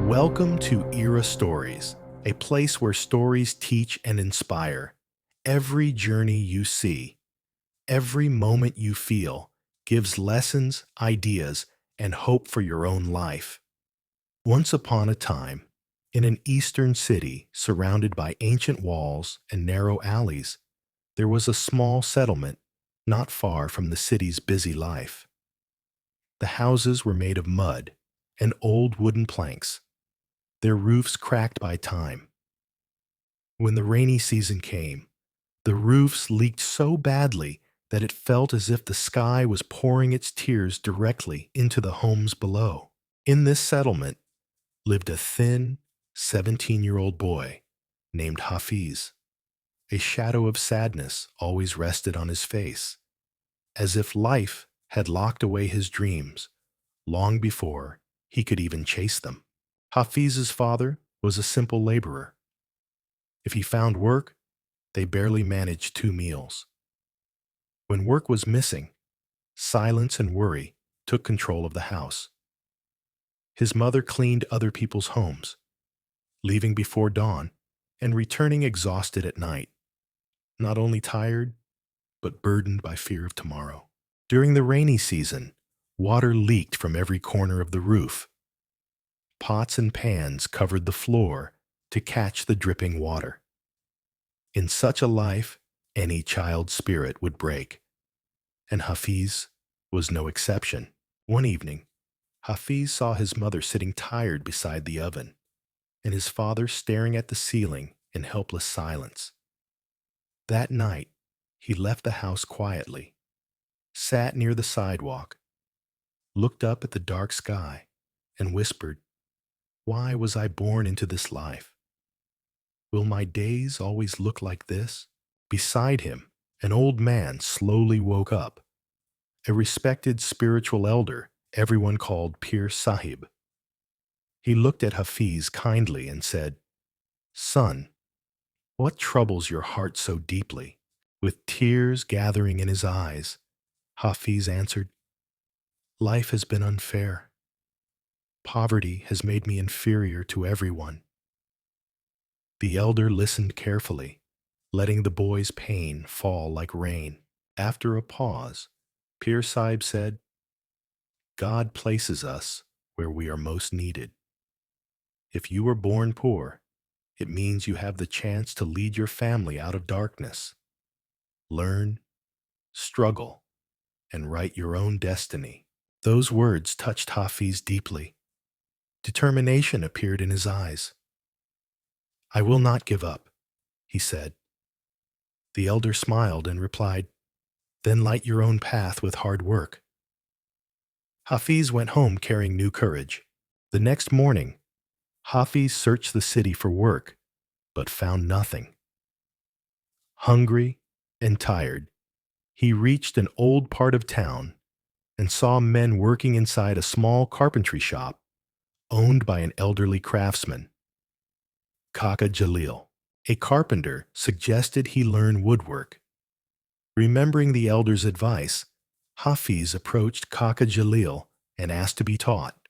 Welcome to Era Stories, a place where stories teach and inspire. Every journey you see, every moment you feel, gives lessons, ideas, and hope for your own life. Once upon a time, in an eastern city surrounded by ancient walls and narrow alleys, there was a small settlement not far from the city's busy life. The houses were made of mud and old wooden planks, their roofs cracked by time. When the rainy season came, the roofs leaked so badly that it felt as if the sky was pouring its tears directly into the homes below. In this settlement lived a thin, 17-year-old boy named Hafiz. A shadow of sadness always rested on his face, as if life had locked away his dreams long before he could even chase them. Hafiz's father was a simple laborer. If he found work, they barely managed 2 meals. When work was missing, silence and worry took control of the house. His mother cleaned other people's homes, leaving before dawn and returning exhausted at night, not only tired, but burdened by fear of tomorrow. During the rainy season, water leaked from every corner of the roof. Pots and pans covered the floor to catch the dripping water. In such a life, any child's spirit would break, and Hafiz was no exception. One evening, Hafiz saw his mother sitting tired beside the oven, and his father staring at the ceiling in helpless silence. That night, he left the house quietly, sat near the sidewalk, looked up at the dark sky, and whispered, "Why was I born into this life? Will my days always look like this?" Beside him, an old man slowly woke up, a respected spiritual elder everyone called Pir Sahib. He looked at Hafiz kindly and said, "Son, what troubles your heart so deeply?" With tears gathering in his eyes, Hafiz answered, "Life has been unfair. Poverty has made me inferior to everyone." The elder listened carefully, letting the boy's pain fall like rain. After a pause, Pir Sahib said, "God places us where we are most needed. If you were born poor, it means you have the chance to lead your family out of darkness. Learn, struggle, and write your own destiny." Those words touched Hafiz deeply. Determination appeared in his eyes. "I will not give up," he said. The elder smiled and replied, "Then light your own path with hard work." Hafiz went home carrying new courage. The next morning, Hafiz searched the city for work, but found nothing. Hungry and tired, he reached an old part of town and saw men working inside a small carpentry shop owned by an elderly craftsman, Kaka Jalil. A carpenter suggested he learn woodwork. Remembering the elder's advice, Hafiz approached Kaka Jalil and asked to be taught.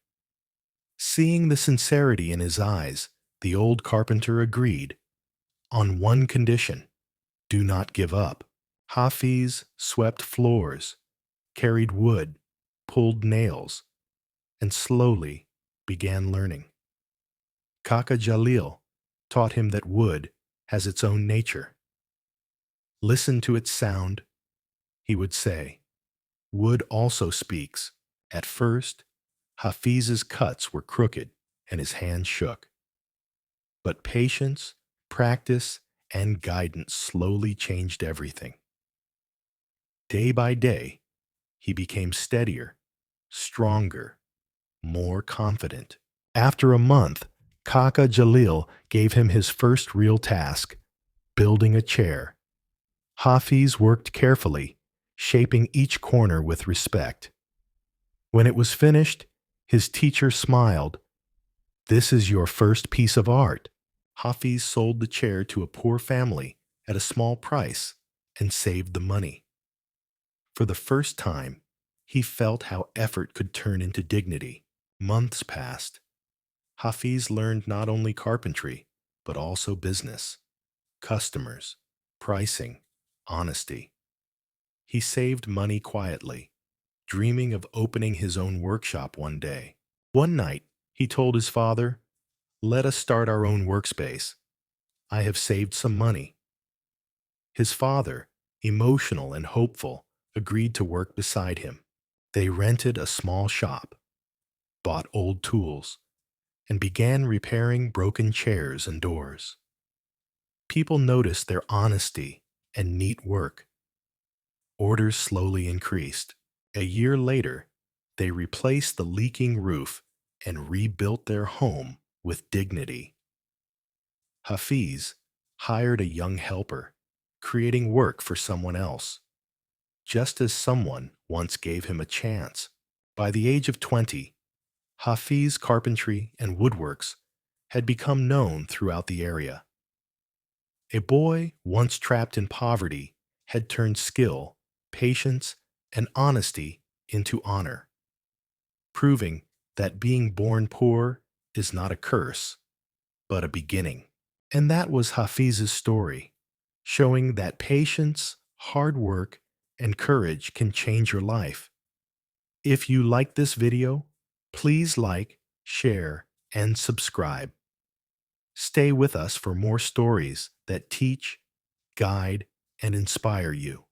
Seeing the sincerity in his eyes, the old carpenter agreed, on one condition: do not give up. Hafiz swept floors, carried wood, pulled nails, and slowly began learning. Kaka Jalil taught him that wood has its own nature. "Listen to its sound," he would say. "Wood also speaks." At first, Hafiz's cuts were crooked and his hands shook. But patience, practice, and guidance slowly changed everything. Day by day, he became steadier, stronger, more confident. After a month, Kaka Jalil gave him his first real task: building a chair. Hafiz worked carefully, shaping each corner with respect. When it was finished, his teacher smiled. "This is your first piece of art." Hafiz sold the chair to a poor family at a small price and saved the money. For the first time, he felt how effort could turn into dignity. Months passed, Hafiz learned not only carpentry, but also business, customers, pricing, honesty. He saved money quietly, dreaming of opening his own workshop one day. One night, he told his father, "Let us start our own workspace. I have saved some money." His father, emotional and hopeful, agreed to work beside him. They rented a small shop, bought old tools, and began repairing broken chairs and doors. People noticed their honesty and neat work. Orders slowly increased. A year later, they replaced the leaking roof and rebuilt their home with dignity. Hafiz hired a young helper, creating work for someone else, just as someone once gave him a chance. By the age of 20, Hafiz's carpentry and woodworks had become known throughout the area. A boy once trapped in poverty had turned skill, patience, and honesty into honor, proving that being born poor is not a curse, but a beginning. And that was Hafiz's story, showing that patience, hard work, and courage can change your life. If you like this video, please like, share, and subscribe. Stay with us for more stories that teach, guide, and inspire you.